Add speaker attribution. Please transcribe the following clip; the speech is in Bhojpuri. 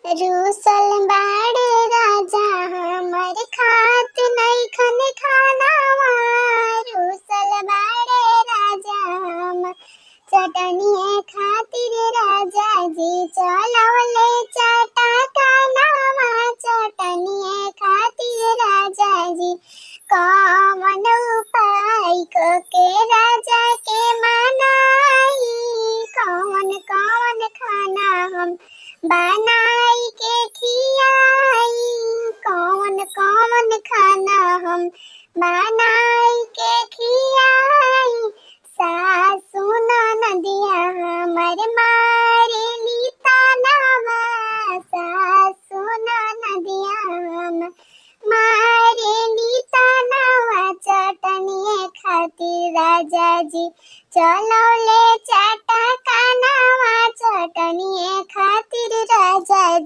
Speaker 1: रूसल बाड़े राजा हमर खात नइखन खानावा। रूसल बाड़े राजा हम चटनिए खातिर राजा जी चलौले चटा कानावा। चटनिए खातिर राजा जी कवन उपाय के राजा के मनाई। कवन कवन खाना हम बनाई के खियाई। कौन कौन खाना हम बनाई के खियाई। सासु ननदिया हमर मारेली तानावा। सासु ननदिया हम मारेली तानावा। चटनिए खातिर राजा जी चलो